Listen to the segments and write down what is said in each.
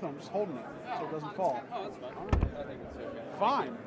of them. I'm just holding it so it doesn't fall. Oh, that's fine. I think it's okay. Fine.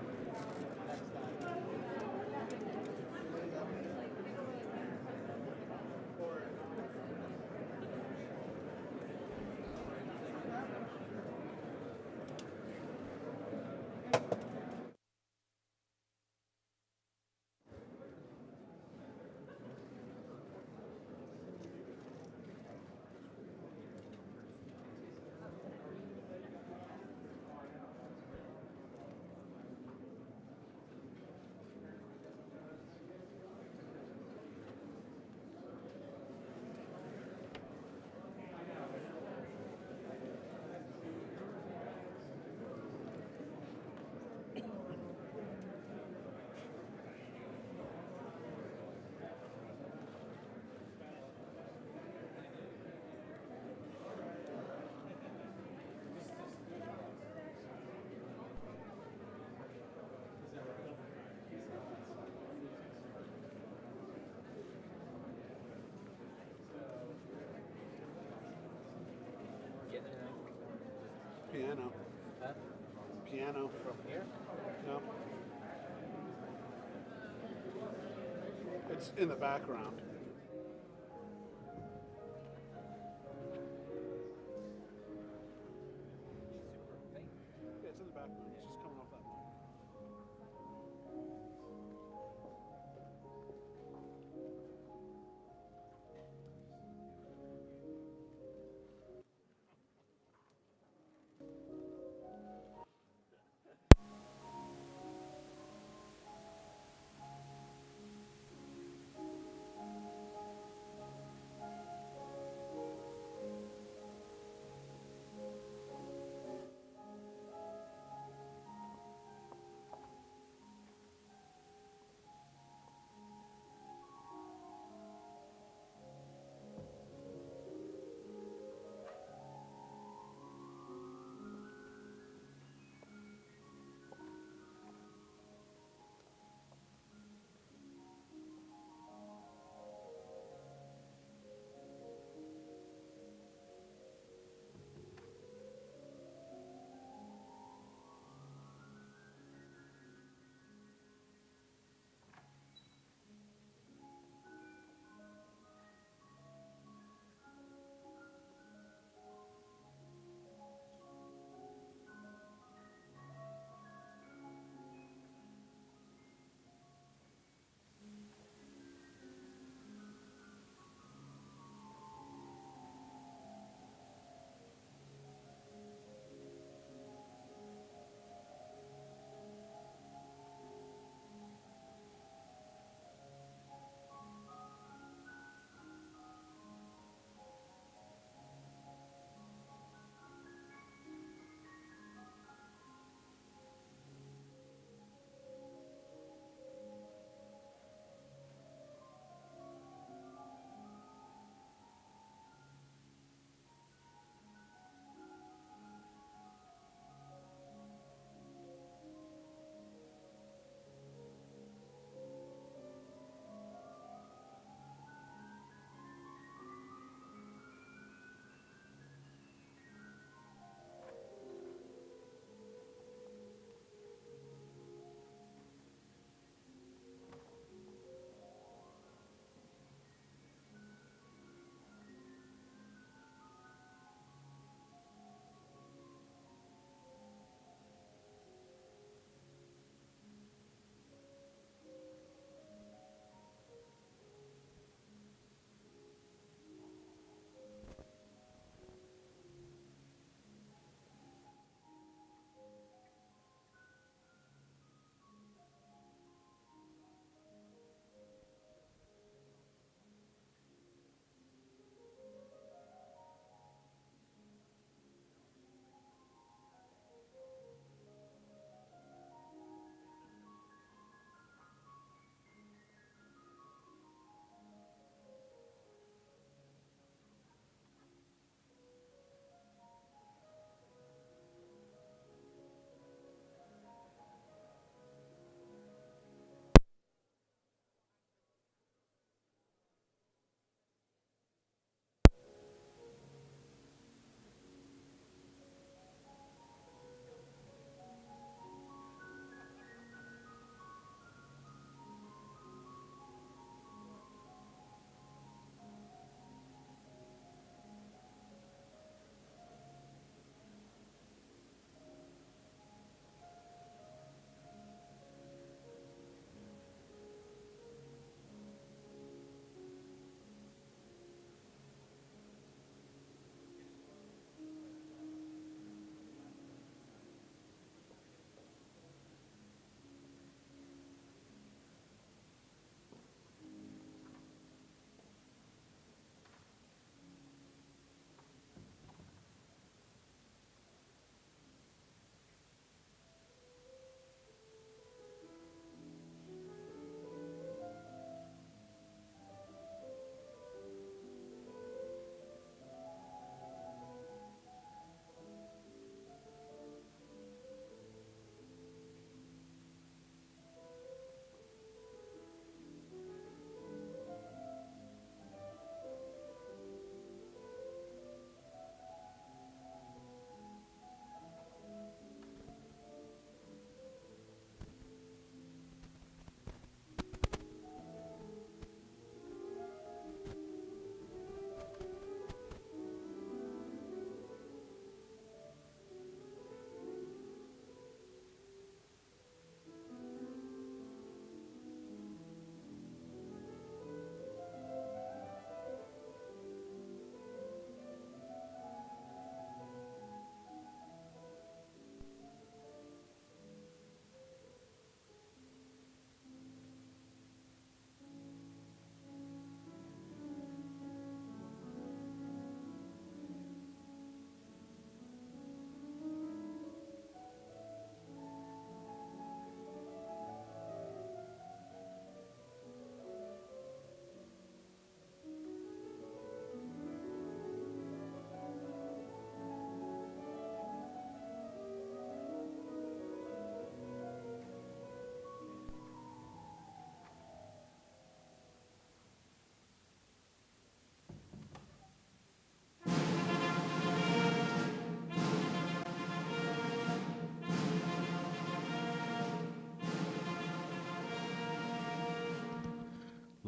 Getting anything? Piano. Huh? Piano. From here? No. It's in the background. Super faint. Yeah, it's in the background. It's just coming off that mic.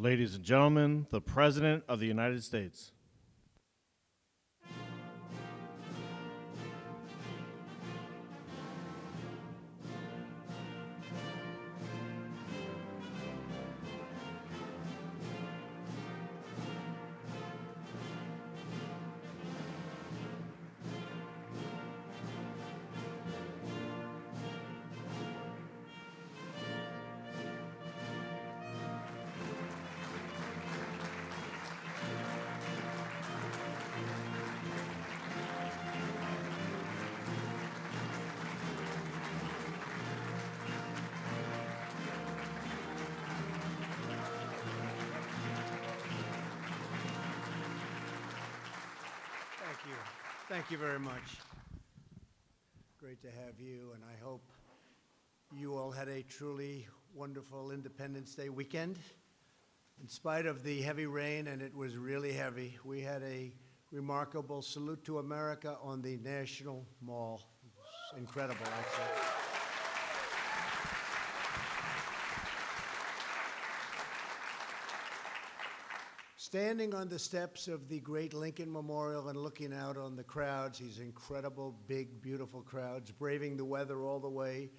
Ladies and gentlemen, the President of the United States. Thank you. Thank you very much. Great to have you, and I hope you all had a truly wonderful Independence Day weekend. In spite of the heavy rain, and it was really heavy, we had a remarkable salute to America on the National Mall. It was incredible, actually. Standing on the steps of the great Lincoln Memorial and looking out on the crowds, these incredible, big, beautiful crowds, braving the weather all the way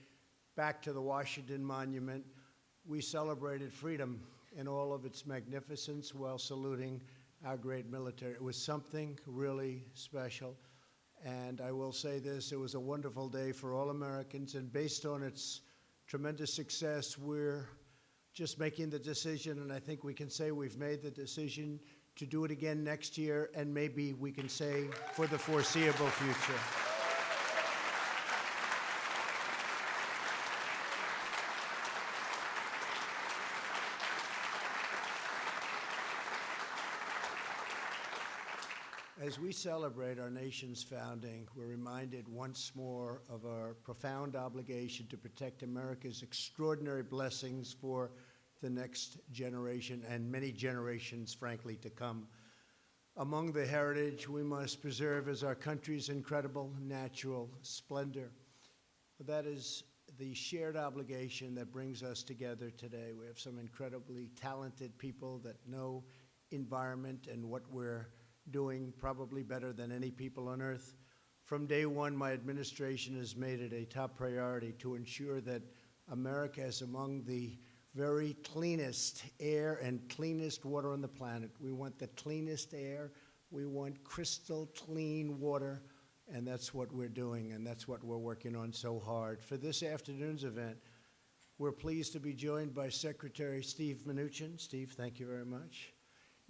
back to the Washington Monument, we celebrated freedom in all of its magnificence while saluting our great military. It was something really special. And I will say this, it was a wonderful day for all Americans, and based on its tremendous success, we're just making the decision, and I think we can say we've made the decision to do it again next year, and maybe we can say for the foreseeable future. As we celebrate our nation's founding, we're reminded once more of our profound obligation to protect America's extraordinary blessings for the next generation and many generations, frankly, to come. Among the heritage we must preserve is our country's incredible natural splendor. That is the shared obligation that brings us together today. We have some incredibly talented people that know environment and what we're doing probably better than any people on earth. From day one, my administration has made it a top priority to ensure that America is among the very cleanest air and cleanest water on the planet. We want the cleanest air. We want crystal clean water, and that's what we're doing, and that's what we're working on so hard. For this afternoon's event, we're pleased to be joined by Secretary Steve Mnuchin. Steve, thank you very much.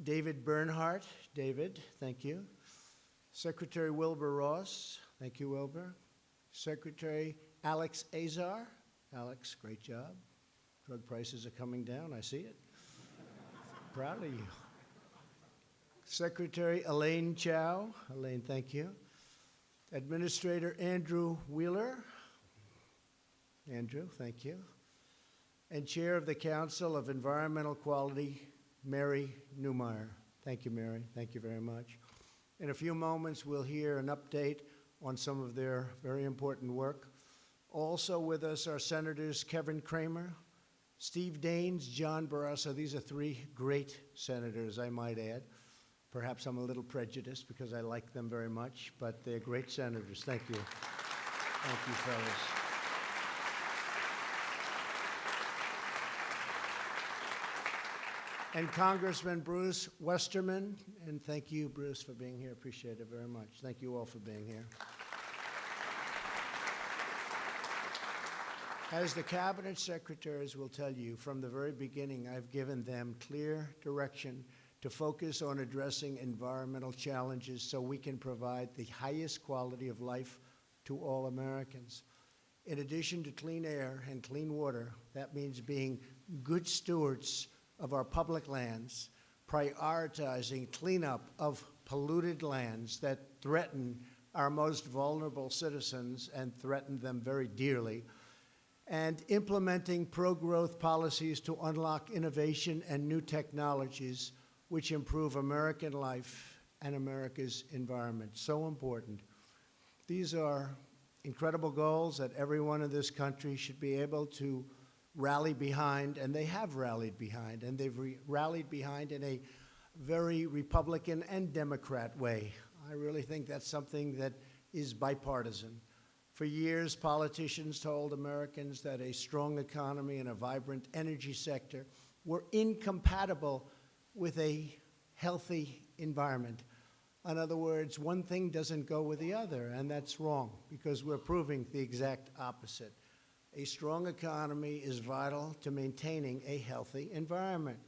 David Bernhardt. David, thank you. Secretary Wilbur Ross. Thank you, Wilbur. Secretary Alex Azar. Alex, great job. Drug prices are coming down. I see it. Proud of you. Secretary Elaine Chao. Elaine, thank you. Administrator Andrew Wheeler. Andrew, thank you. And Chair of the Council of Environmental Quality, Mary Newmeyer. Thank you, Mary. Thank you very much. In a few moments, we'll hear an update on some of their very important work. Also with us are Senators Kevin Cramer, Steve Daines, John Barrasso. These are three great senators, I might add. Perhaps I'm a little prejudiced because I like them very much, but they're great senators. Thank you. Thank you, fellas. And Congressman Bruce Westerman, and thank you, Bruce, for being here. Appreciate it very much. Thank you all for being here. As the cabinet secretaries will tell you, from the very beginning, I've given them clear direction to focus on addressing environmental challenges so we can provide the highest quality of life to all Americans. In addition to clean air and clean water, that means being good stewards of our public lands, prioritizing cleanup of polluted lands that threaten our most vulnerable citizens and threaten them very dearly, and implementing pro-growth policies to unlock innovation and new technologies which improve American life and America's environment. So important. These are incredible goals that everyone in this country should be able to rally behind, and they have rallied behind, and they've rallied behind in a very Republican and Democrat way. I really think that's something that is bipartisan. For years, politicians told Americans that a strong economy and a vibrant energy sector were incompatible with a healthy environment. In other words, one thing doesn't go with the other, and that's wrong, because we're proving the exact opposite. A strong economy is vital to maintaining a healthy environment.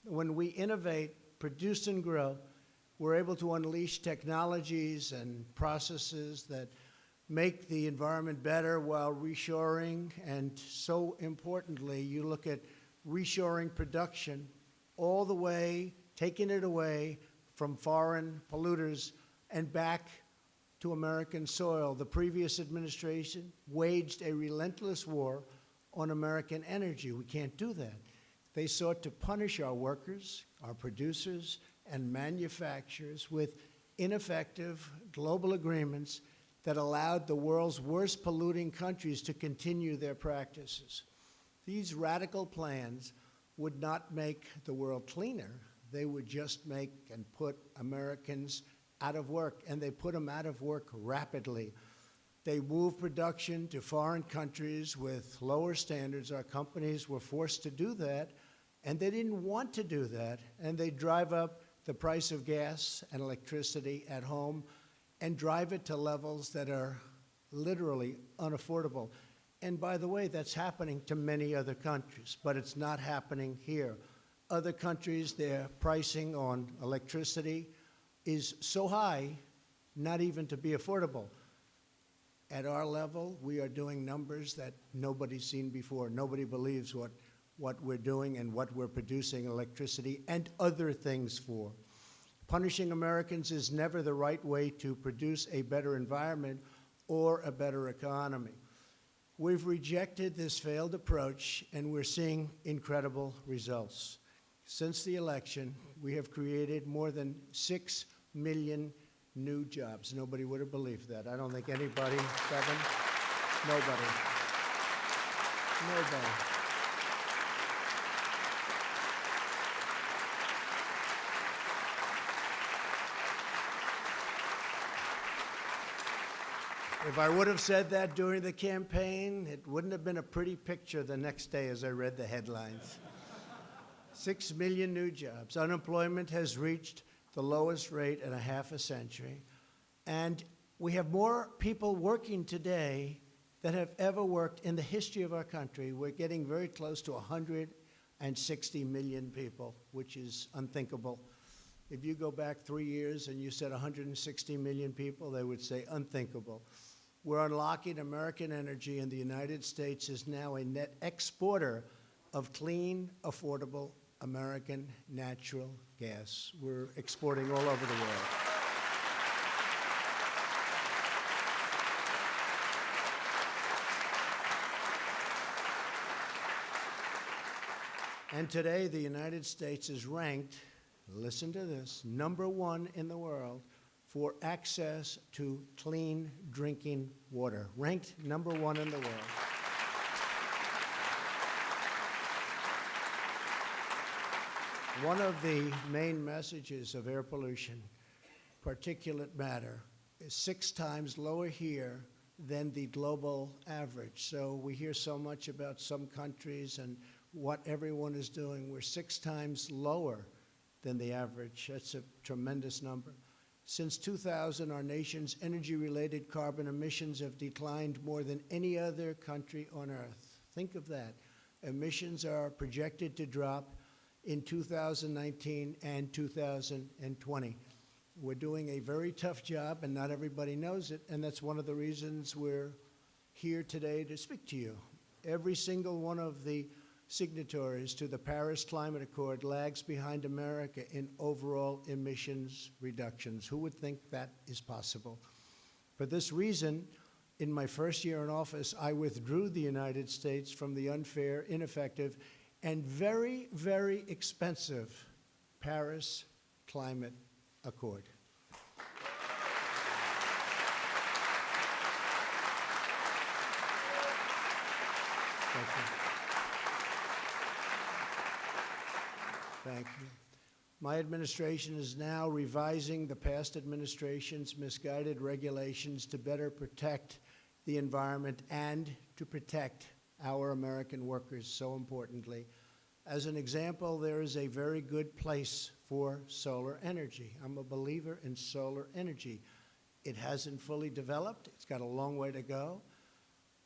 When we innovate, produce, and grow, we're able to unleash technologies and processes that make the environment better while reshoring, and so importantly, you look at reshoring production all the way, taking it away from foreign polluters and back to American soil. The previous administration waged a relentless war on American energy. We can't do that. They sought to punish our workers, our producers, and manufacturers with ineffective global agreements that allowed the world's worst polluting countries to continue their practices. These radical plans would not make the world cleaner. They would just make and put Americans out of work, and they put them out of work rapidly. They moved production to foreign countries with lower standards. Our companies were forced to do that, and they didn't want to do that, and they drive up the price of gas and electricity at home and drive it to levels that are literally unaffordable. And by the way, that's happening to many other countries, but it's not happening here. Other countries, their pricing on electricity is so high, not even to be affordable. At our level, we are doing numbers that nobody's seen before. Nobody believes what we're doing and what we're producing electricity and other things for. Punishing Americans is never the right way to produce a better environment or a better economy. We've rejected this failed approach, and we're seeing incredible results. Since the election, we have created more than 6 million new jobs. Nobody would have believed that. I don't think anybody, Kevin, nobody. If I would have said that during the campaign, it wouldn't have been a pretty picture the next day as I read the headlines. 6 million new jobs. Unemployment has reached the lowest rate in a half a century. And we have more people working today than have ever worked in the history of our country. We're getting very close to 160 million people, which is unthinkable. If you go back 3 years and you said 160 million people, they would say unthinkable. We're unlocking American energy, and the United States is now a net exporter of clean, affordable American natural gas. We're exporting all over the world. And today, the United States is ranked, listen to this, #1 in the world for access to clean drinking water. Ranked #1 in the world. One of the main messages of air pollution, particulate matter, is 6 times lower here than the global average. So we hear so much about some countries and what everyone is doing. We're 6 times lower than the average. That's a tremendous number. Since 2000, our nation's energy-related carbon emissions have declined more than any other country on Earth. Think of that. Emissions are projected to drop in 2019 and 2020. We're doing a very tough job, and not everybody knows it, and that's one of the reasons we're here today to speak to you. Every single one of the signatories to the Paris Climate Accord lags behind America in overall emissions reductions. Who would think that is possible? For this reason, in my first year in office, I withdrew the United States from the unfair, ineffective, and very, very expensive Paris Climate Accord. Thank you. Thank you. My administration is now revising the past administration's misguided regulations to better protect the environment and to protect our American workers, so importantly. As an example, there is a very good place for solar energy. I'm a believer in solar energy. It hasn't fully developed. It's got a long way to go,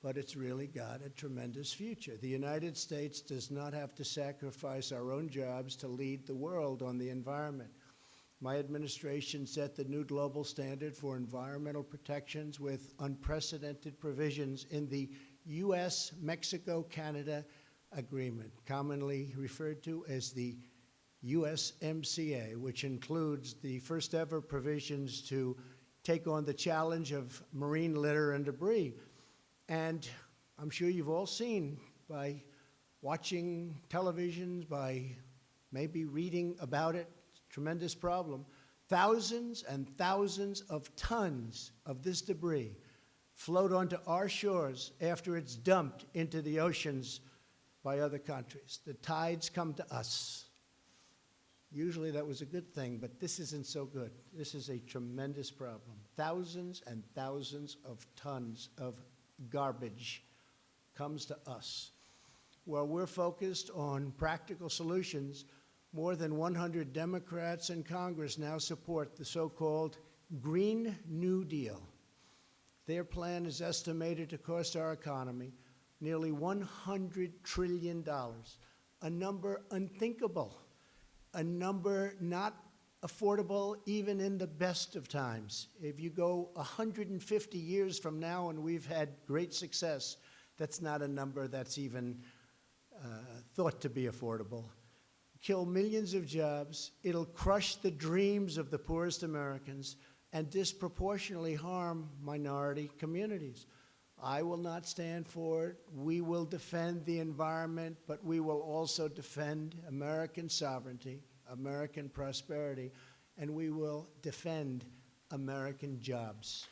but it's really got a tremendous future. The United States does not have to sacrifice our own jobs to lead the world on the environment. My administration set the new global standard for environmental protections with unprecedented provisions in the U.S.-Mexico-Canada Agreement, commonly referred to as the USMCA, which includes the first ever provisions to take on the challenge of marine litter and debris. And I'm sure you've all seen by watching televisions, by maybe reading about it, tremendous problem. Thousands and thousands of tons of this debris float onto our shores after it's dumped into the oceans by other countries. The tides come to us. Usually that was a good thing, but this isn't so good. This is a tremendous problem. Thousands and thousands of tons of garbage comes to us. While we're focused on practical solutions, more than 100 Democrats in Congress now support the so-called Green New Deal. Their plan is estimated to cost our economy nearly $100 trillion, a number unthinkable, a number not affordable even in the best of times. If you go 150 years from now and we've had great success, that's not a number that's even thought to be affordable. Kill millions of jobs, it'll crush the dreams of the poorest Americans, and disproportionately harm minority communities. I will not stand for it. We will defend the environment, but we will also defend American sovereignty, American prosperity, and we will defend American jobs.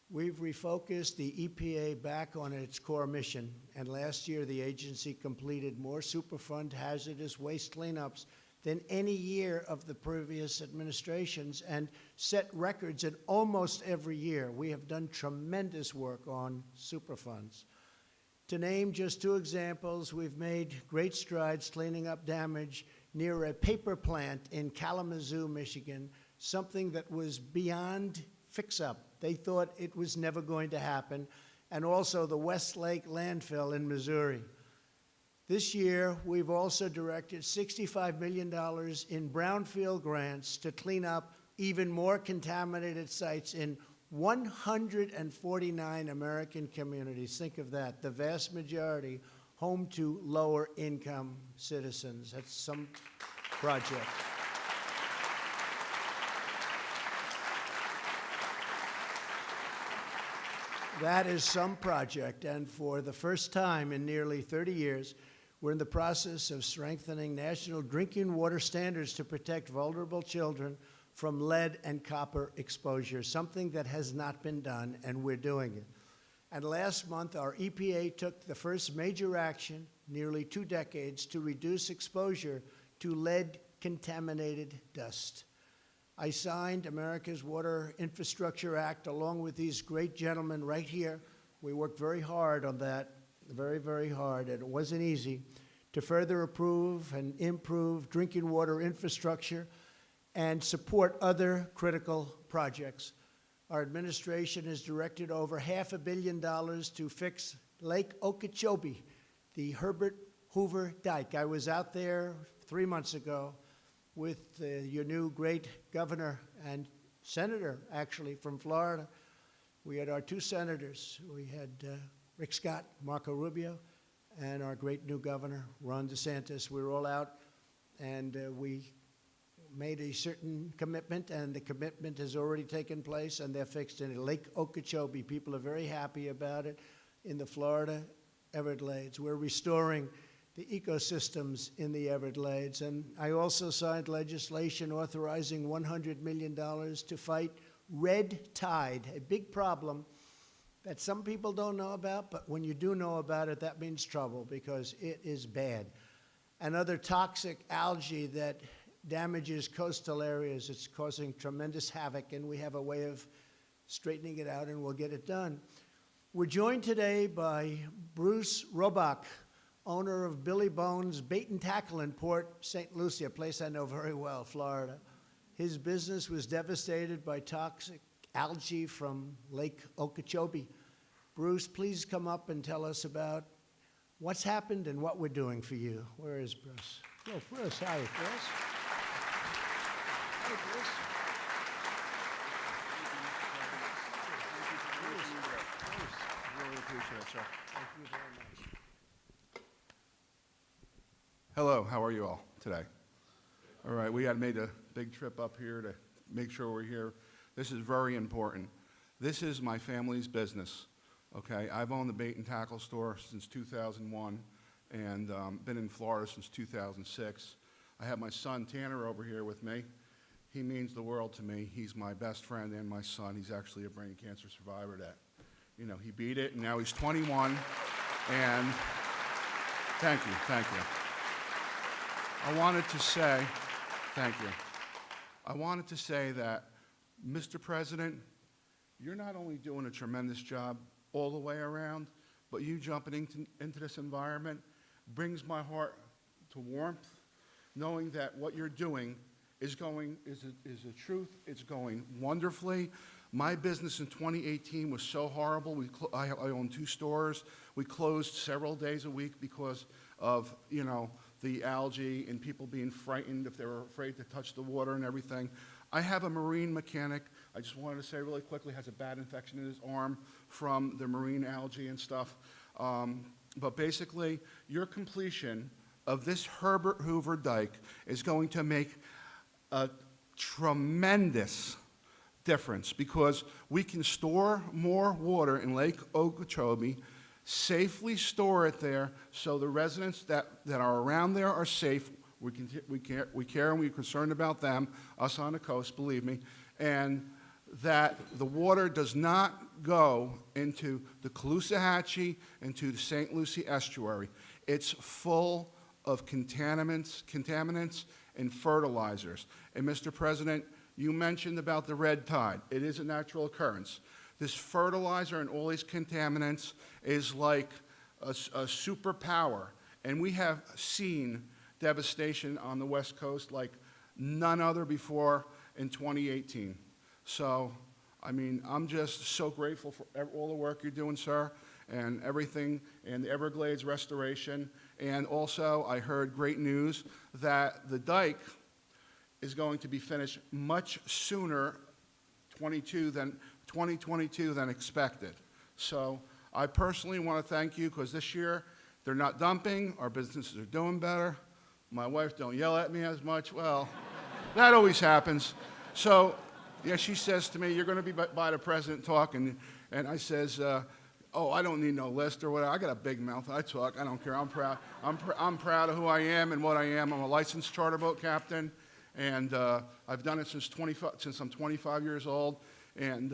We've refocused the EPA back on its core mission, and last year the agency completed more Superfund hazardous waste cleanups than any year of the previous administrations and set records in almost every year. We have done tremendous work on Superfunds. To name just two examples, we've made great strides cleaning up damage near a paper plant in Kalamazoo, Michigan, something that was beyond fix-up. They thought it was never going to happen, and also the Westlake landfill in Missouri. This year, we've also directed $65 million in brownfield grants to clean up even more contaminated sites in 149 American communities. Think of that, the vast majority home to lower-income citizens. That's some project. That is some project, and for the first time in nearly 30 years, we're in the process of strengthening national drinking water standards to protect vulnerable children from lead and copper exposure, something that has not been done, and we're doing it. And last month, our EPA took the first major action, nearly 2 decades, to reduce exposure to lead-contaminated dust. I signed America's Water Infrastructure Act along with these great gentlemen right here. We worked very hard on that, very, very hard, and it wasn't easy, to further approve and improve drinking water infrastructure and support other critical projects. Our administration has directed over $500 million to fix Lake Okeechobee, the Herbert Hoover Dike. I was out there 3 months ago with your new great governor and senator, actually, from Florida. We had our 2 senators. We had Rick Scott, Marco Rubio, and our great new governor, Ron DeSantis. We were all out, and we made a certain commitment, and the commitment has already taken place, and they're fixed in Lake Okeechobee. People are very happy about it in the Florida Everglades. We're restoring the ecosystems in the Everglades. And I also signed legislation authorizing $100 million to fight red tide, a big problem that some people don't know about, but when you do know about it, that means trouble because it is bad. And other toxic algae that damages coastal areas, it's causing tremendous havoc, and we have a way of straightening it out, and we'll get it done. We're joined today by Bruce Robach, owner of Billy Bones Bait and Tackle in Port St. Lucie, a place I know very well, Florida. His business was devastated by toxic algae from Lake Okeechobee. Bruce, please come up and tell us about what's happened and what we're doing for you. Where is Bruce? Oh, Bruce, hi, Bruce. Hey, Bruce. Really appreciate it, sir. Thank you very much. Hello, how are you all today? All right, we had made a big trip up here to make sure we're here. This is very important. This is my family's business, okay? I've owned the bait and tackle store since 2001 and been in Florida since 2006. I have my son Tanner over here with me. He means the world to me. He's my best friend and my son. He's actually a brain cancer survivor that, you know, he beat it, and now he's 21, and thank you. I wanted to say, thank you. I wanted to say that, Mr. President, you're not only doing a tremendous job all the way around, but you jumping into this environment brings my heart to warmth, knowing that what you're doing is a truth. It's going wonderfully. My business in 2018 was so horrible. I own 2 stores. We closed several days a week because of, you know, the algae and people being frightened if they were afraid to touch the water and everything. I have a marine mechanic, I just wanted to say really quickly, has a bad infection in his arm from the marine algae and stuff. But basically, your completion of this Herbert Hoover dike is going to make a tremendous difference because we can store more water in Lake Okeechobee, safely store it there so the residents that are around there are safe. We care and we're concerned about them, us on the coast, believe me, and that the water does not go into the Caloosahatchee, into the St. Lucie estuary. It's full of contaminants and fertilizers. And Mr. President, you mentioned about the red tide. It is a natural occurrence. This fertilizer and all these contaminants is like a superpower, and we have seen devastation on the West Coast like none other before in 2018. So, I mean, I'm just so grateful for all the work you're doing, sir, and everything, and the Everglades restoration. And also, I heard great news that the dike is going to be finished much sooner, 2022 than expected. So, I personally want to thank you because this year they're not dumping, our businesses are doing better. My wife don't yell at me as much. Well, that always happens. So, yeah, she says to me, you're going to be by the president talking. And I says, oh, I don't need no list or whatever. I got a big mouth. I talk. I don't care. I'm proud. I'm proud of who I am and what I am. I'm a licensed charter boat captain. And I've done it since I'm 25 years old. And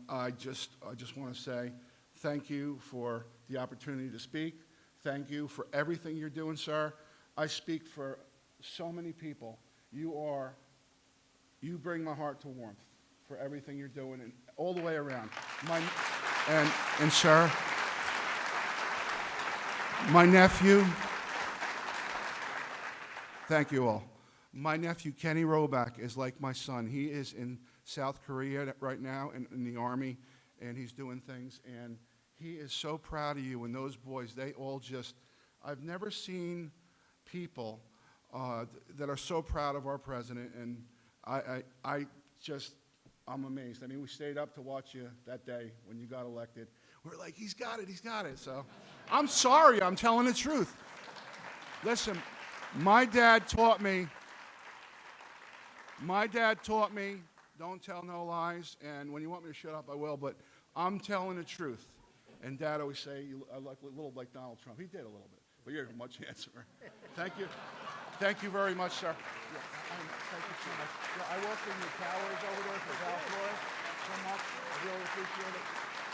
I just want to say thank you for the opportunity to speak. Thank you for everything you're doing, sir. I speak for so many people. You bring my heart to warmth for everything you're doing and all the way around. And sir, my nephew, thank you all. My nephew, Kenny Robach, is like my son. He is in South Korea right now in the Army, and he's doing things. And he is so proud of you and those boys. They all just, I've never seen people that are so proud of our president, and I'm amazed. I mean, we stayed up to watch you that day when you got elected. We're like, he's got it. So I'm sorry, I'm telling the truth. Listen, my dad taught me, don't tell no lies, and when you want me to shut up, I will, but I'm telling the truth. And Dad always say, I look a little like Donald Trump. He did a little bit. Well, you're much handsomer. Thank you. Thank you very much, sir. Yeah, thank you so much. Yeah, I work in the towers over there for Val Flores so much. I really appreciate it.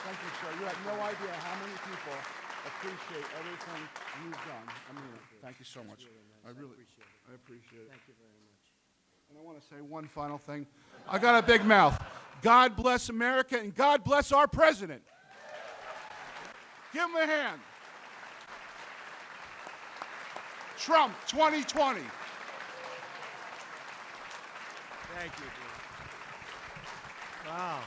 Thank you, sir. You have no idea how many people appreciate everything you've done. I mean, thank you so much. I really appreciate it. Thank you very much. And I want to say one final thing. I got a big mouth. God bless America and God bless our president. Give him a hand. Trump 2020. Thank you, Bruce. Wow.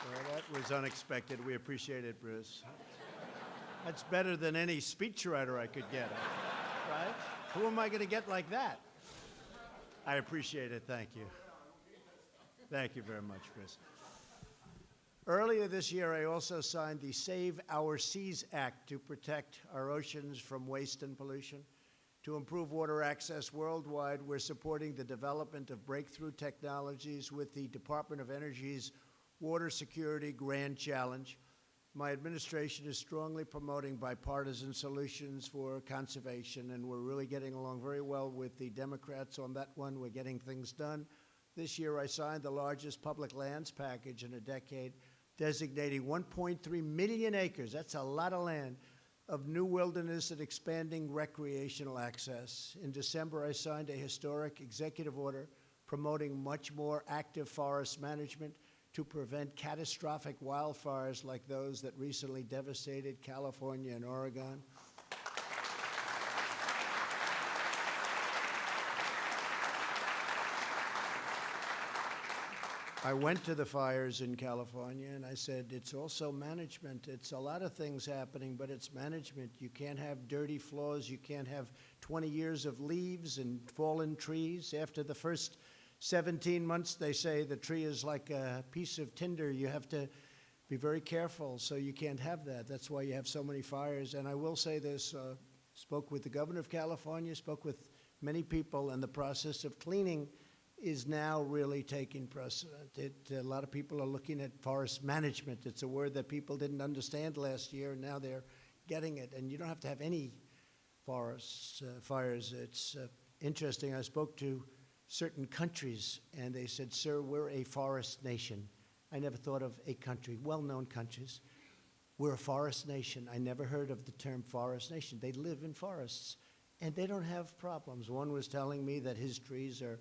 Well, that was unexpected. We appreciate it, Bruce. That's better than any speechwriter I could get, right? Who am I going to get like that? I appreciate it. Thank you. Thank you very much, Bruce. Earlier this year, I also signed the Save Our Seas Act to protect our oceans from waste and pollution. To improve water access worldwide, we're supporting the development of breakthrough technologies with the Department of Energy's Water Security Grand Challenge. My administration is strongly promoting bipartisan solutions for conservation, and we're really getting along very well with the Democrats on that one. We're getting things done. This year, I signed the largest public lands package in a decade, designating 1.3 million acres, that's a lot of land, of new wilderness and expanding recreational access. In December, I signed a historic executive order promoting much more active forest management to prevent catastrophic wildfires like those that recently devastated California and Oregon. I went to the fires in California and I said, it's also management. It's a lot of things happening, but it's management. You can't have dirty floors. You can't have 20 years of leaves and fallen trees. After the first 17 months, they say the tree is like a piece of tinder. You have to be very careful, so you can't have that. That's why you have so many fires. And I will say this, spoke with the governor of California, spoke with many people, and the process of cleaning is now really taking precedent. A lot of people are looking at forest management. It's a word that people didn't understand last year, and now they're getting it. And you don't have to have any forests, fires. It's interesting. I spoke to certain countries, and they said, sir, we're a forest nation. I never thought of a country, well-known countries. We're a forest nation. I never heard of the term forest nation. They live in forests, and they don't have problems. One was telling me that his trees are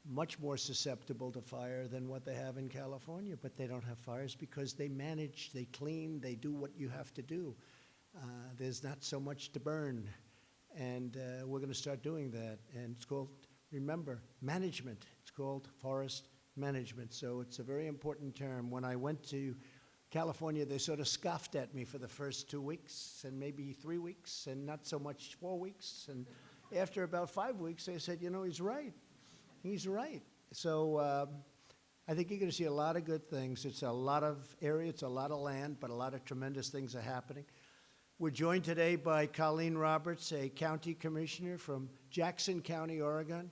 much more susceptible to fire than what they have in California, but they don't have fires because they manage, they clean, they do what you have to do. There's not so much to burn, and we're going to start doing that. And it's called, remember, management. It's called forest management, so it's a very important term. When I went to California, they sort of scoffed at me for the first 2 weeks and maybe 3 weeks and not so much 4 weeks. And after about 5 weeks, they said, you know, he's right. He's right. So I think you're going to see a lot of good things. It's a lot of area, it's a lot of land, but a lot of tremendous things are happening. We're joined today by Colleen Roberts, a county commissioner from Jackson County, Oregon.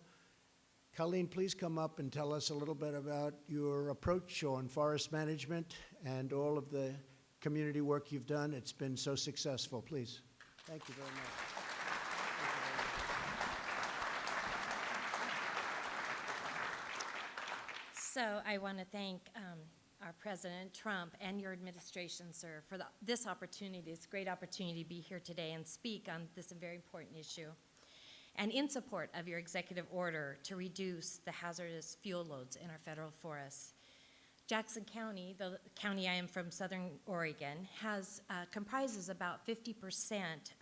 Colleen, please come up and tell us a little bit about your approach on forest management and all of the community work you've done. It's been so successful. Please. Thank you very much. So I want to thank our President Trump and your administration, sir, for this opportunity. It's a great opportunity to be here today and speak on this very important issue. And in support of your executive order to reduce the hazardous fuel loads in our federal forests. Jackson County, the county I am from, Southern Oregon, comprises about 50%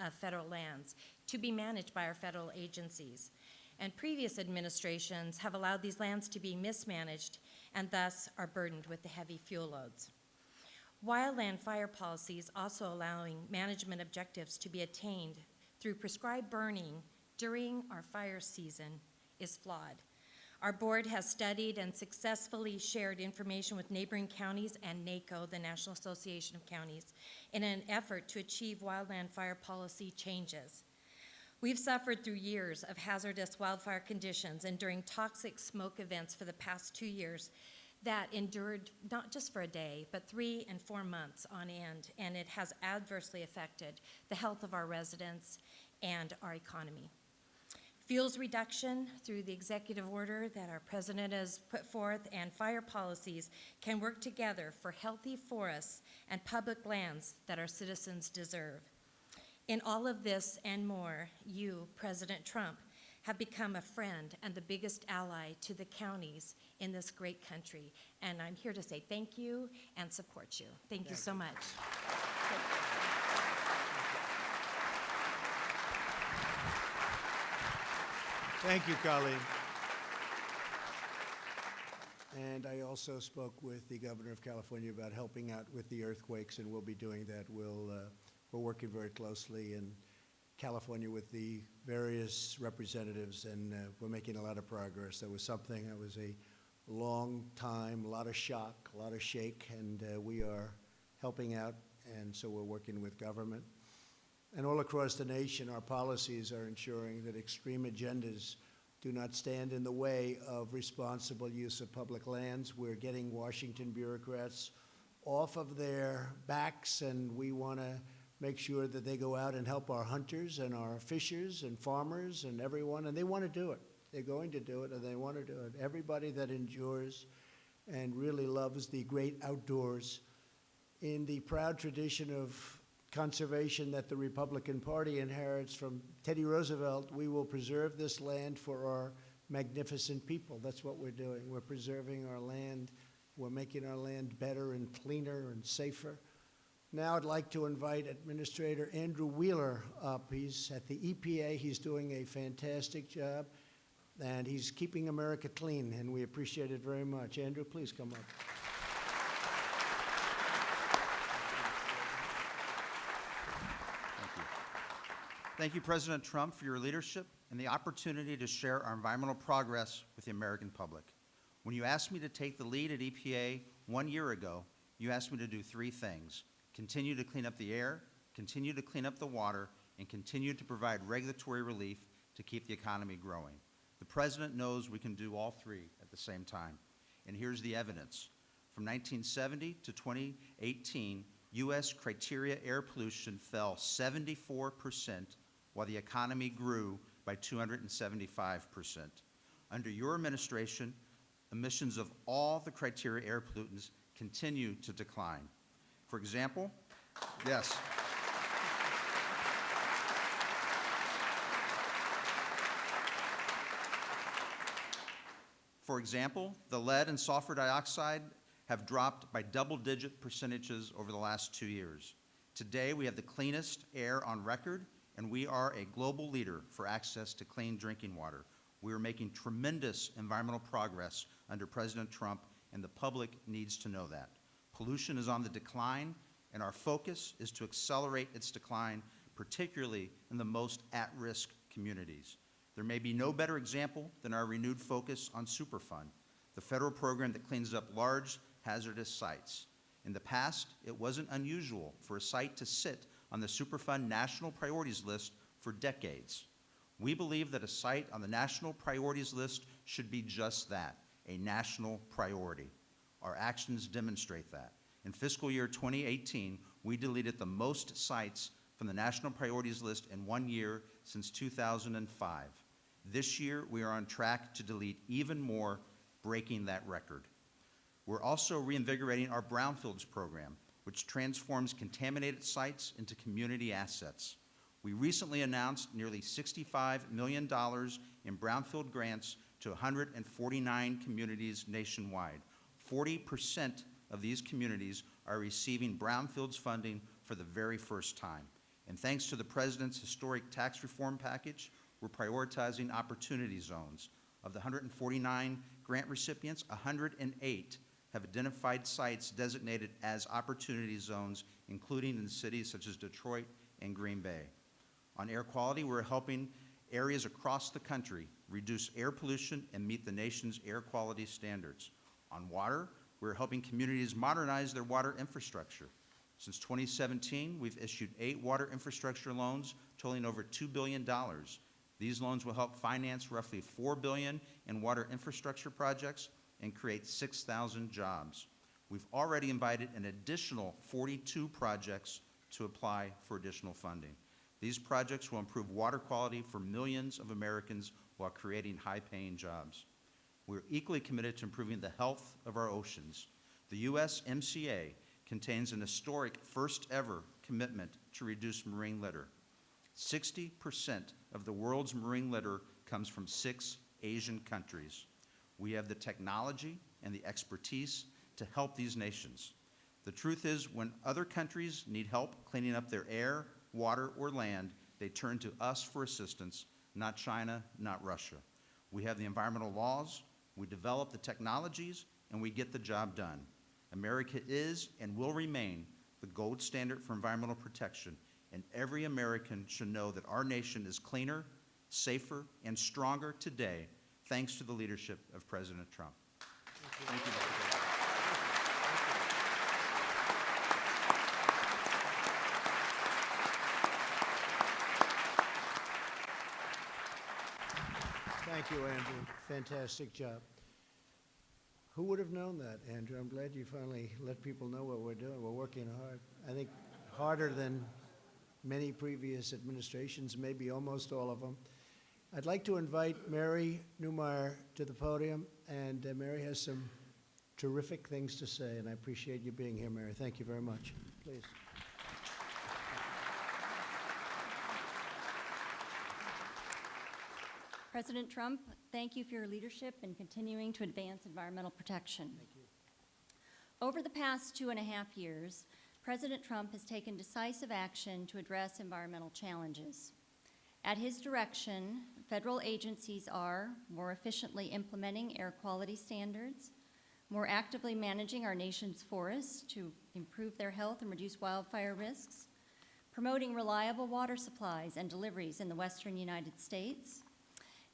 of federal lands to be managed by our federal agencies. And previous administrations have allowed these lands to be mismanaged and thus are burdened with the heavy fuel loads. Wildland fire policies also allowing management objectives to be attained through prescribed burning during our fire season is flawed. Our board has studied and successfully shared information with neighboring counties and NACO, the National Association of Counties, in an effort to achieve wildland fire policy changes. We've suffered through years of hazardous wildfire conditions, and during toxic smoke events for the past 2 years, that endured not just for a day, but 3 and 4 months on end, and it has adversely affected the health of our residents and our economy. Fuels reduction through the executive order that our president has put forth and fire policies can work together for healthy forests and public lands that our citizens deserve. In all of this and more, you, President Trump, have become a friend and the biggest ally to the counties in this great country. And I'm here to say thank you and support you. Thank you so much. Thank you, Colleen. And I also spoke with the governor of California about helping out with the earthquakes, and we'll be doing that. We're working very closely in California with the various representatives, and we're making a lot of progress. That was a long time, a lot of shock, a lot of shake, and we are helping out, and so we're working with government. And all across the nation, our policies are ensuring that extreme agendas do not stand in the way of responsible use of public lands. We're getting Washington bureaucrats off of their backs, and we want to make sure that they go out and help our hunters and our fishers and farmers and everyone, and they want to do it. They're going to do it, and they want to do it. Everybody that endures and really loves the great outdoors, in the proud tradition of conservation that the Republican Party inherits from Teddy Roosevelt, we will preserve this land for our magnificent people. That's what we're doing. We're preserving our land. We're making our land better and cleaner and safer. Now I'd like to invite Administrator Andrew Wheeler up. He's at the EPA. He's doing a fantastic job, and he's keeping America clean, and we appreciate it very much. Andrew, please come up. Thank you, President Trump, for your leadership and the opportunity to share our environmental progress with the American public. When you asked me to take the lead at EPA 1 year ago, you asked me to do 3 things: continue to clean up the air, continue to clean up the water, and continue to provide regulatory relief to keep the economy growing. The President knows we can do all 3 at the same time. And here's the evidence. From 1970 to 2018, U.S. criteria air pollution fell 74%, while the economy grew by 275%. Under your administration, emissions of all the criteria air pollutants continue to decline. For example, yes. For example, the lead and sulfur dioxide have dropped by double-digit percentages over the last 2 years. Today, we have the cleanest air on record, and we are a global leader for access to clean drinking water. We are making tremendous environmental progress under President Trump, and the public needs to know that. Pollution is on the decline, and our focus is to accelerate its decline, particularly in the most at-risk communities. There may be no better example than our renewed focus on Superfund, the federal program that cleans up large, hazardous sites. In the past, it wasn't unusual for a site to sit on the Superfund National Priorities List for decades. We believe that a site on the National Priorities List should be just that, a national priority. Our actions demonstrate that. In fiscal year 2018, we deleted the most sites from the National Priorities List in 1 year since 2005. This year, we are on track to delete even more, breaking that record. We're also reinvigorating our brownfields program, which transforms contaminated sites into community assets. We recently announced nearly $65 million in brownfield grants to 149 communities nationwide. 40% of these communities are receiving brownfields funding for the very first time. And thanks to the President's historic tax reform package, we're prioritizing opportunity zones. Of the 149 grant recipients, 108 have identified sites designated as opportunity zones, including in cities such as Detroit and Green Bay. On air quality, we're helping areas across the country reduce air pollution and meet the nation's air quality standards. On water, we're helping communities modernize their water infrastructure. Since 2017, we've issued 8 water infrastructure loans totaling over $2 billion. These loans will help finance roughly $4 billion in water infrastructure projects, and create 6,000 jobs. We've already invited an additional 42 projects to apply for additional funding. These projects will improve water quality for millions of Americans while creating high-paying jobs. We're equally committed to improving the health of our oceans. The USMCA contains an historic first-ever commitment to reduce marine litter. 60% of the world's marine litter comes from 6 Asian countries. We have the technology and the expertise to help these nations. The truth is, when other countries need help cleaning up their air, water, or land, they turn to us for assistance, not China, not Russia. We have the environmental laws, we develop the technologies, and we get the job done. America is and will remain the gold standard for environmental protection, and every American should know that our nation is cleaner, safer, and stronger today, thanks to the leadership of President Trump. Thank you, Mr. President. Thank you, Andrew. Fantastic job. Who would have known that, Andrew? I'm glad you finally let people know what we're doing. We're working hard. I think harder than many previous administrations, maybe almost all of them. I'd like to invite Mary Newmeyer to the podium, and Mary has some terrific things to say, and I appreciate you being here, Mary. Thank you very much. Please. President Trump, thank you for your leadership in continuing to advance environmental protection. Thank you. Over the past 2.5 years, President Trump has taken decisive action to address environmental challenges. At his direction, federal agencies are more efficiently implementing air quality standards, more actively managing our nation's forests to improve their health and reduce wildfire risks, promoting reliable water supplies and deliveries in the western United States,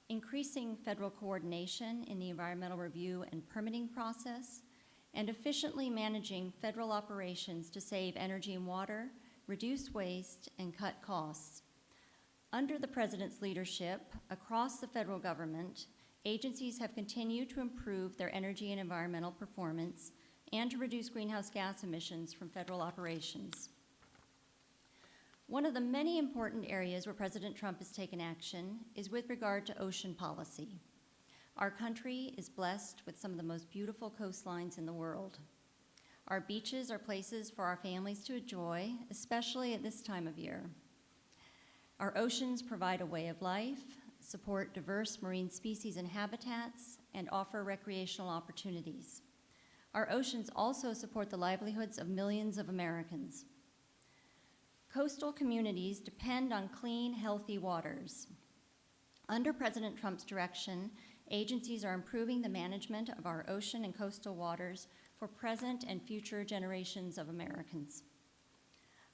increasing federal coordination in the environmental review and permitting process, and efficiently managing federal operations to save energy and water, reduce waste, and cut costs. Under the President's leadership, across the federal government, agencies have continued to improve their energy and environmental performance and to reduce greenhouse gas emissions from federal operations. One of the many important areas where President Trump has taken action is with regard to ocean policy. Our country is blessed with some of the most beautiful coastlines in the world. Our beaches are places for our families to enjoy, especially at this time of year. Our oceans provide a way of life, support diverse marine species and habitats, and offer recreational opportunities. Our oceans also support the livelihoods of millions of Americans. Coastal communities depend on clean, healthy waters. Under President Trump's direction, agencies are improving the management of our ocean and coastal waters for present and future generations of Americans.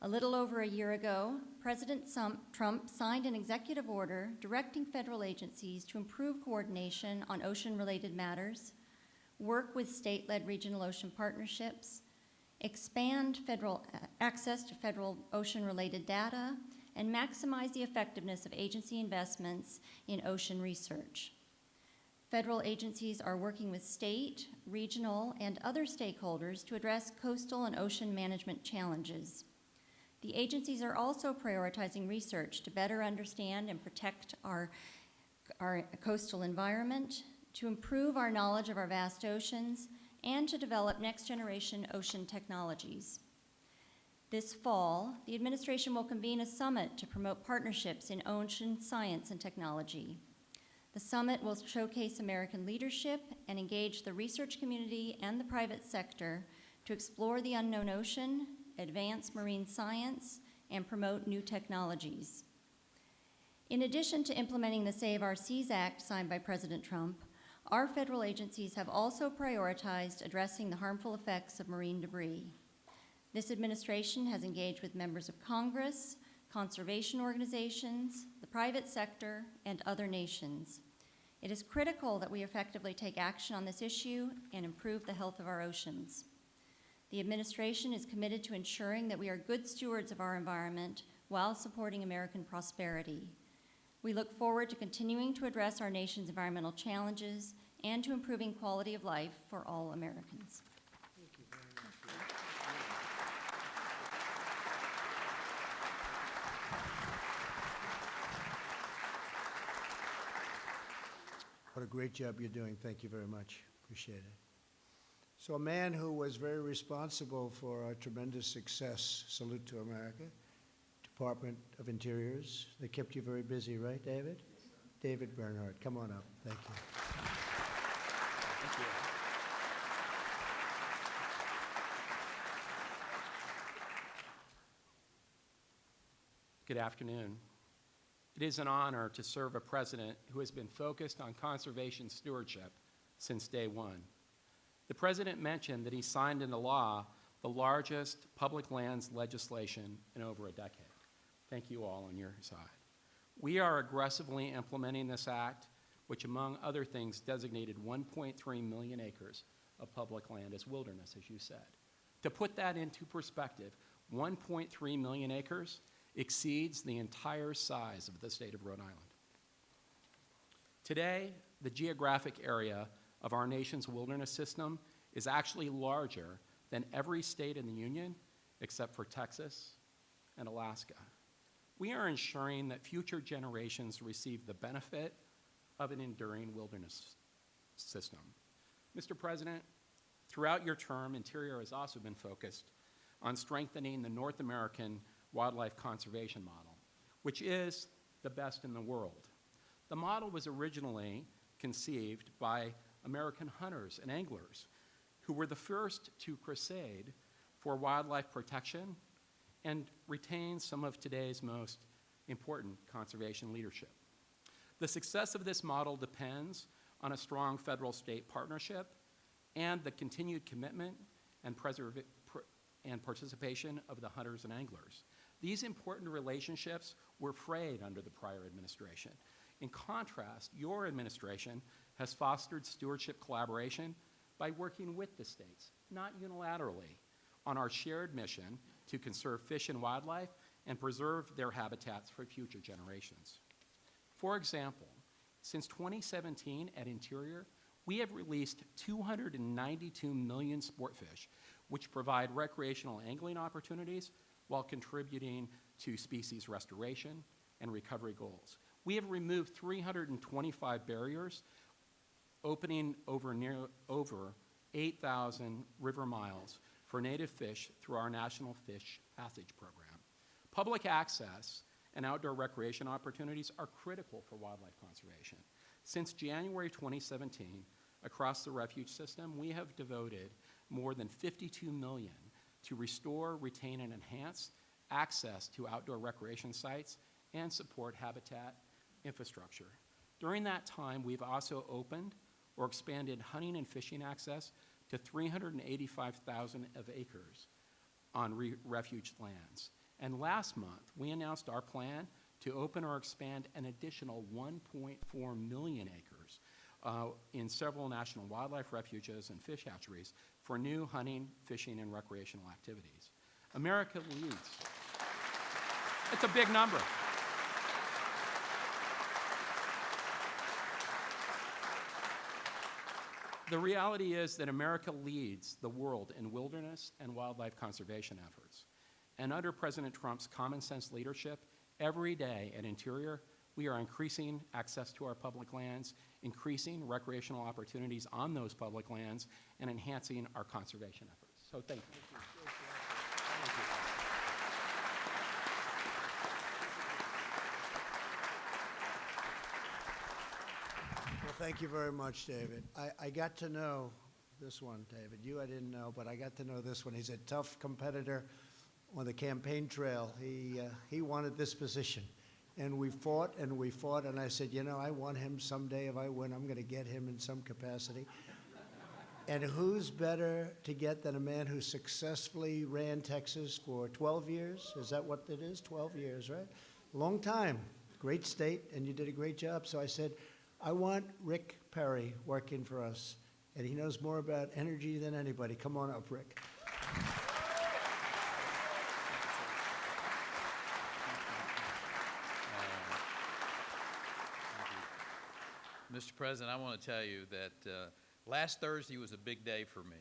A little over a year ago, President Trump signed an executive order directing federal agencies to improve coordination on ocean-related matters, work with state-led regional ocean partnerships, expand federal access to federal ocean-related data, and maximize the effectiveness of agency investments in ocean research. Federal agencies are working with state, regional, and other stakeholders to address coastal and ocean management challenges. The agencies are also prioritizing research to better understand and protect our coastal environment, to improve our knowledge of our vast oceans, and to develop next-generation ocean technologies. This fall, the administration will convene a summit to promote partnerships in ocean science and technology. The summit will showcase American leadership and engage the research community and the private sector to explore the unknown ocean, advance marine science, and promote new technologies. In addition to implementing the Save Our Seas Act signed by President Trump, our federal agencies have also prioritized addressing the harmful effects of marine debris. This administration has engaged with members of Congress, conservation organizations, the private sector, and other nations. It is critical that we effectively take action on this issue and improve the health of our oceans. The administration is committed to ensuring that we are good stewards of our environment while supporting American prosperity. We look forward to continuing to address our nation's environmental challenges and to improving quality of life for all Americans. What a great job you're doing. Thank you very much. Appreciate it. So a man who was very responsible for our tremendous success, salute to America, Department of Interiors. They kept you very busy, right, David? David Bernhardt, come on up. Thank you. Thank you. Good afternoon. It is an honor to serve a president who has been focused on conservation stewardship since day one. The president mentioned that he signed into law the largest public lands legislation in over a decade. Thank you all on your side. We are aggressively implementing this act, which among other things designated 1.3 million acres of public land as wilderness, as you said. To put that into perspective, 1.3 million acres exceeds the entire size of the state of Rhode Island. Today, the geographic area of our nation's wilderness system is actually larger than every state in the Union except for Texas and Alaska. We are ensuring that future generations receive the benefit of an enduring wilderness system. Mr. President, throughout your term, Interior has also been focused on strengthening the North American wildlife conservation model, which is the best in the world. The model was originally conceived by American hunters and anglers who were the first to crusade for wildlife protection and retain some of today's most important conservation leadership. The success of this model depends on a strong federal-state partnership and the continued commitment and participation of the hunters and anglers. These important relationships were frayed under the prior administration. In contrast, your administration has fostered stewardship collaboration by working with the states, not unilaterally, on our shared mission to conserve fish and wildlife and preserve their habitats for future generations. For example, since 2017 at Interior, we have released 292 million sport fish, which provide recreational angling opportunities while contributing to species restoration and recovery goals. We have removed 325 barriers, opening over 8,000 river miles for native fish through our National Fish Passage Program. Public access and outdoor recreation opportunities are critical for wildlife conservation. Since January 2017, across the refuge system, we have devoted more than $52 million to restore, retain, and enhance access to outdoor recreation sites and support habitat infrastructure. During that time, we've also opened or expanded hunting and fishing access to 385,000 of acres on refuge lands. And last month, we announced our plan to open or expand an additional 1.4 million acres in several national wildlife refuges and fish hatcheries for new hunting, fishing, and recreational activities. America leads. It's a big number. The reality is that America leads the world in wilderness and wildlife conservation efforts. And under President Trump's common sense leadership, every day at Interior, we are increasing access to our public lands, increasing recreational opportunities on those public lands, and enhancing our conservation efforts. So thank you. Thank you. Well, thank you very much, David. I got to know this one, David. You I didn't know, but I got to know this one. He's a tough competitor on the campaign trail. He wanted this position. And we fought, and I said, you know, I want him someday. If I win, I'm going to get him in some capacity. And who's better to get than a man who successfully ran Texas for 12 years? Is that what it is? 12 years, right? Long time. Great state, and you did a great job. So I said, I want Rick Perry working for us. And he knows more about energy than anybody. Come on up, Rick. Mr. President, I want to tell you that last Thursday was a big day for me.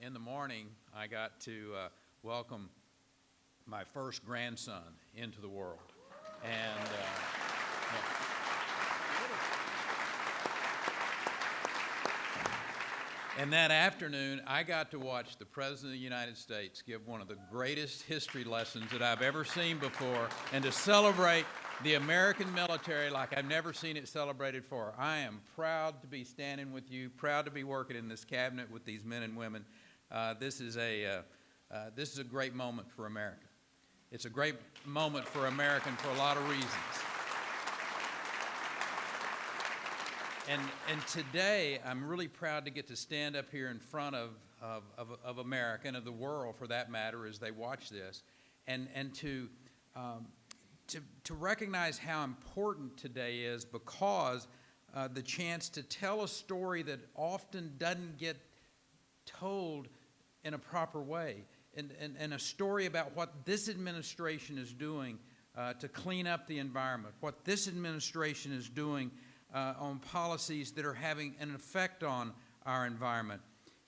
In the morning, I got to welcome my first grandson into the world. And and that afternoon, I got to watch the President of the United States give one of the greatest history lessons that I've ever seen before, and to celebrate the American military like I've never seen it celebrated for. I am proud to be standing with you, proud to be working in this cabinet with these men and women. This is a great moment for America. It's a great moment for America for a lot of reasons. And today, I'm really proud to get to stand up here in front of America and of the world, for that matter, as they watch this, and to recognize how important today is, because the chance to tell a story that often doesn't get told in a proper way, and a story about what this administration is doing to clean up the environment, what this administration is doing on policies that are having an effect on our environment.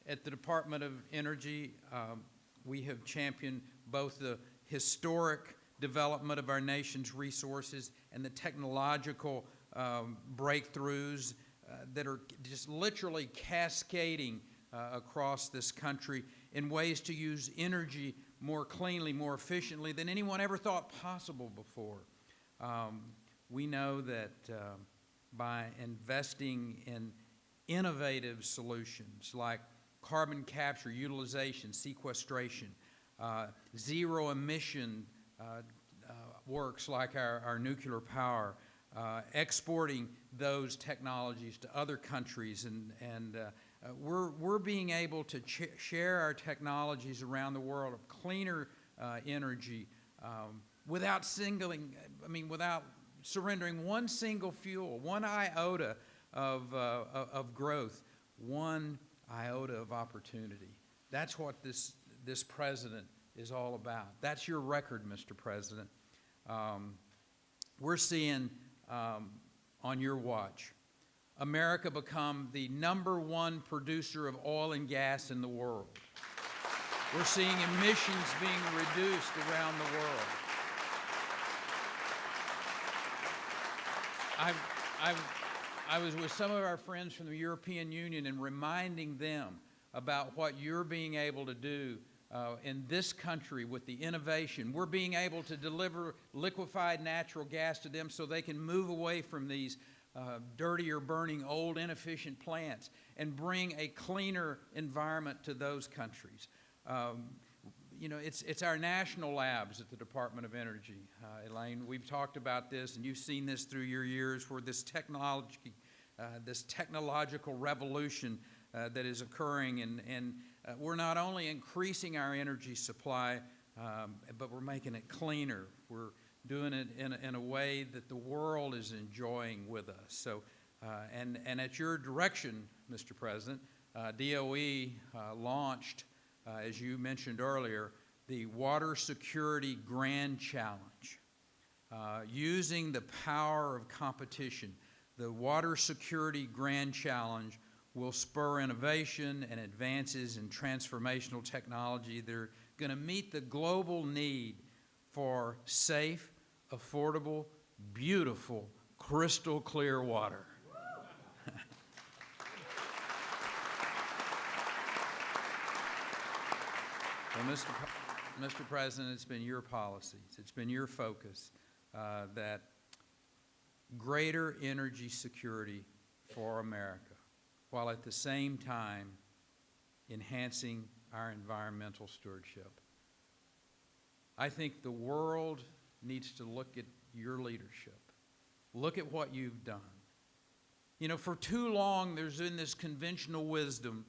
At the Department of Energy, we have championed both the historic development of our nation's resources and the technological breakthroughs that are just literally cascading across this country in ways to use energy more cleanly, more efficiently than anyone ever thought possible before. We know that by investing in innovative solutions like carbon capture, utilization, sequestration, zero emission works like our nuclear power, exporting those technologies to other countries, and we're being able to share our technologies around the world of cleaner energy without surrendering one single fuel, one iota of growth, one iota of opportunity. That's what this president is all about. That's your record, Mr. President. We're seeing on your watch America become the #1 producer of oil and gas in the world. We're seeing emissions being reduced around the world. I was with some of our friends from the European Union and reminding them about what you're being able to do in this country with the innovation. We're being able to deliver liquefied natural gas to them so they can move away from these dirtier burning old inefficient plants and bring a cleaner environment to those countries. You know, it's our national labs at the Department of Energy. Elaine, we've talked about this, and you've seen this through your years, where this technological revolution that is occurring, and we're not only increasing our energy supply, but we're making it cleaner. We're doing it in a way that the world is enjoying with us. So, and at your direction, Mr. President, DOE launched, as you mentioned earlier, the Water Security Grand Challenge. Using the power of competition, the Water Security Grand Challenge will spur innovation and advances in transformational technology that are going to meet the global need for safe, affordable, beautiful, crystal clear water. Well, Mr. President, it's been your policies, it's been your focus that greater energy security for America, while at the same time enhancing our environmental stewardship. I think the world needs to look at your leadership. Look at what you've done. You know, for too long there's been this conventional wisdom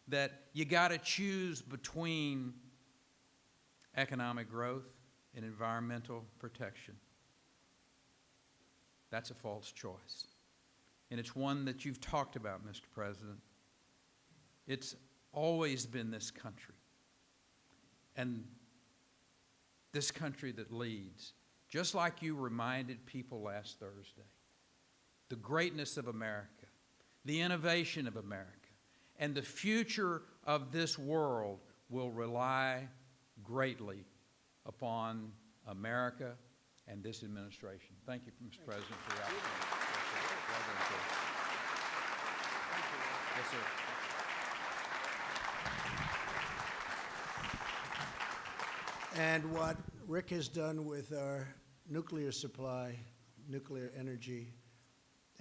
that you got to choose between economic growth and environmental protection. That's a false choice. And it's one that you've talked about, Mr. President. It's always been this country, and this country that leads, just like you reminded people last Thursday, the greatness of America, the innovation of America, and the future of this world will rely greatly upon America and this administration. Thank you, Mr. President, for the opportunity. Yes, sir. And what Rick has done with our nuclear supply, nuclear energy,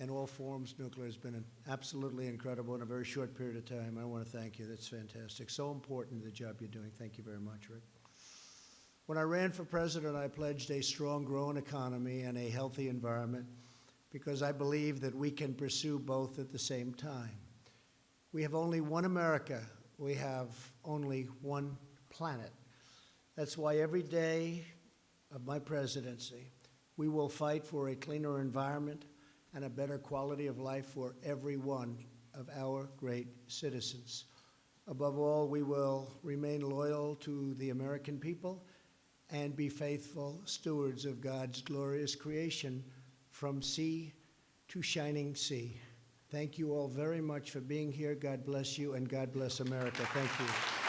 and all forms nuclear has been absolutely incredible in a very short period of time. I want to thank you. That's fantastic. So important, the job you're doing. Thank you very much, Rick. When I ran for president, I pledged a strong, growing economy and a healthy environment because I believe that we can pursue both at the same time. We have only one America. We have only one planet. That's why every day of my presidency, we will fight for a cleaner environment and a better quality of life for every one of our great citizens. Above all, we will remain loyal to the American people and be faithful stewards of God's glorious creation from sea to shining sea. Thank you all very much for being here. God bless you, and God bless America. Thank you.